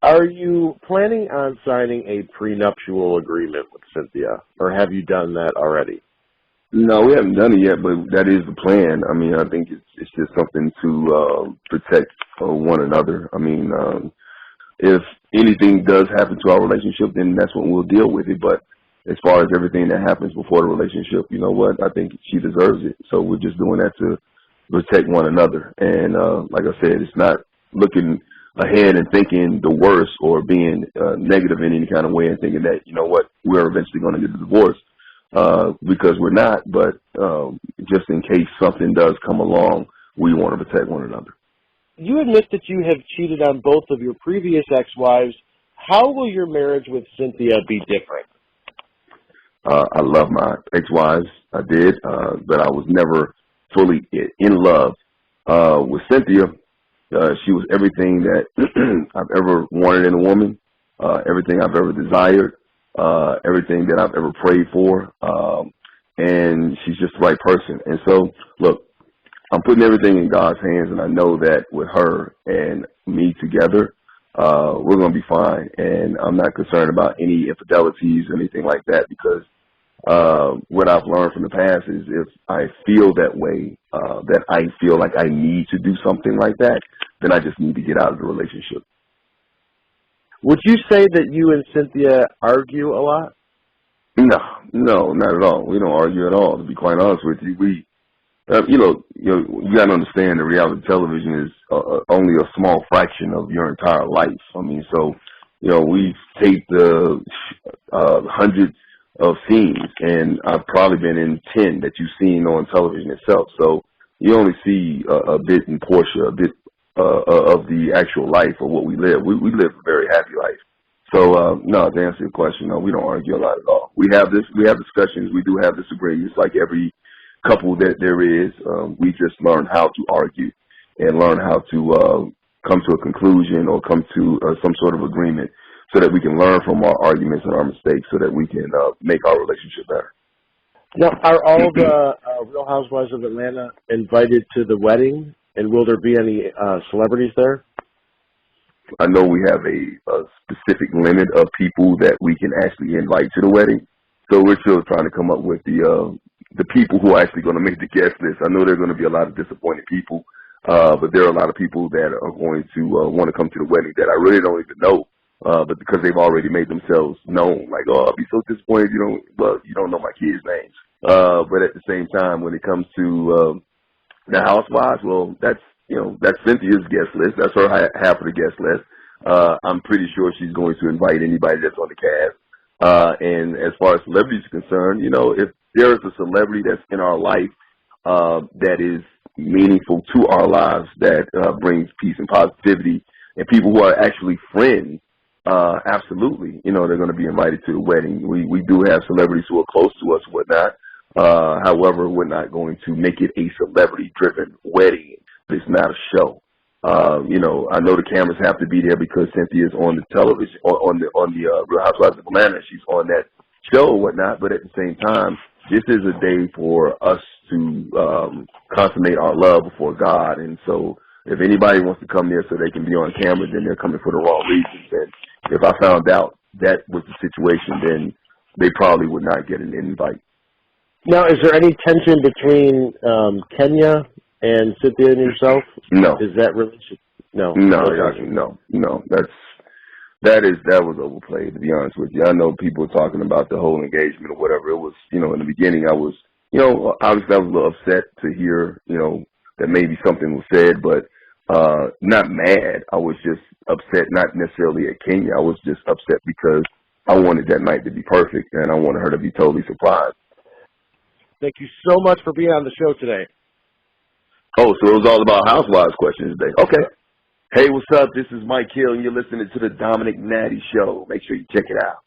Are you planning on signing a prenuptial agreement with Cynthia, or have you done that already? No, we haven't done it yet, but that is the plan. I mean, I think it's just something to protect one another. I mean, if anything does happen to our relationship, then that's when we'll deal with it. But as far as everything that happens before the relationship, you know what? I think she deserves it. So we're just doing that to protect one another. And like I said, it's not looking ahead and thinking the worst or being negative in any kind of way and thinking that, you know what, we're eventually going to get a divorce because we're not. But just in case something does come along, we want to protect one another. You admit that you have cheated on both of your previous ex-wives. How will your marriage with Cynthia be different? I love my ex-wives. I did, but I was never fully in love with Cynthia. She was everything that I've ever wanted in a woman, everything I've ever desired, everything that I've ever prayed for, and she's just the right person. And so, look, I'm putting everything in God's hands, and I know that with her and me together, we're going to be fine. And I'm not concerned about any infidelities or anything like that because what I've learned from the past is if I feel that way, that I feel like I need to do something like that, then I just need to get out of the relationship. Would you say that you and Cynthia argue a lot? No, not at all. We don't argue at all, to be quite honest with you. You got to understand that reality television is only a small fraction of your entire life. I mean, so, we've taped hundreds of scenes, and I've probably been in 10 that you've seen on television itself. So you only see a bit and portion, a bit of the actual life of what we live. We live a very happy life. So, no, to answer your question, no, we don't argue a lot at all. We have discussions. We do have disagreements like every couple that there is. We just learn how to argue and learn how to come to a conclusion or come to some sort of agreement so that we can learn from our arguments and our mistakes so that we can make our relationship better. Now, are all the Real Housewives of Atlanta invited to the wedding, and will there be any celebrities there? I know we have a specific limit of people that we can actually invite to the wedding, so we're still trying to come up with the people who are actually going to make the guest list. I know there are going to be a lot of disappointed people, but there are a lot of people that are going to want to come to the wedding that I really don't even know, but because they've already made themselves known, like, oh, I'll be so disappointed you don't know my kids' names. But at the same time, when it comes to the housewives, well, that's Cynthia's guest list. That's her half of the guest list. I'm pretty sure she's going to invite anybody that's on the cast. And as far as celebrities are concerned, if there is a celebrity that's in our life that is meaningful to our lives, that brings peace and positivity, and people who are actually friends, absolutely, they're going to be invited to the wedding. We do have celebrities who are close to us and whatnot. However, we're not going to make it a celebrity-driven wedding. It's not a show. I know the cameras have to be there because Cynthia is on the television, on the Real Housewives of Atlanta. She's on that show or whatnot. But at the same time, this is a day for us to consummate our love before God. And so, if anybody wants to come there so they can be on camera, then they're coming for the wrong reasons. And if I found out that was the situation, then they probably would not get an invite. Now, is there any tension between Kenya and Cynthia and yourself? No. Is that relationship? No. No. That was overplayed, to be honest with you. I know people are talking about the whole engagement or whatever. It was, in the beginning I was, obviously I was a little upset to hear, that maybe something was said, but not mad. I was just upset, not necessarily at Kenya. I was just upset because I wanted that night to be perfect and I wanted her to be totally surprised. Thank you so much for being on the show today. Oh, so it was all about housewives questions today. Okay. Hey, what's up? This is Mike Hill, and you're listening to the Domenick Natty Show. Make sure you check it out.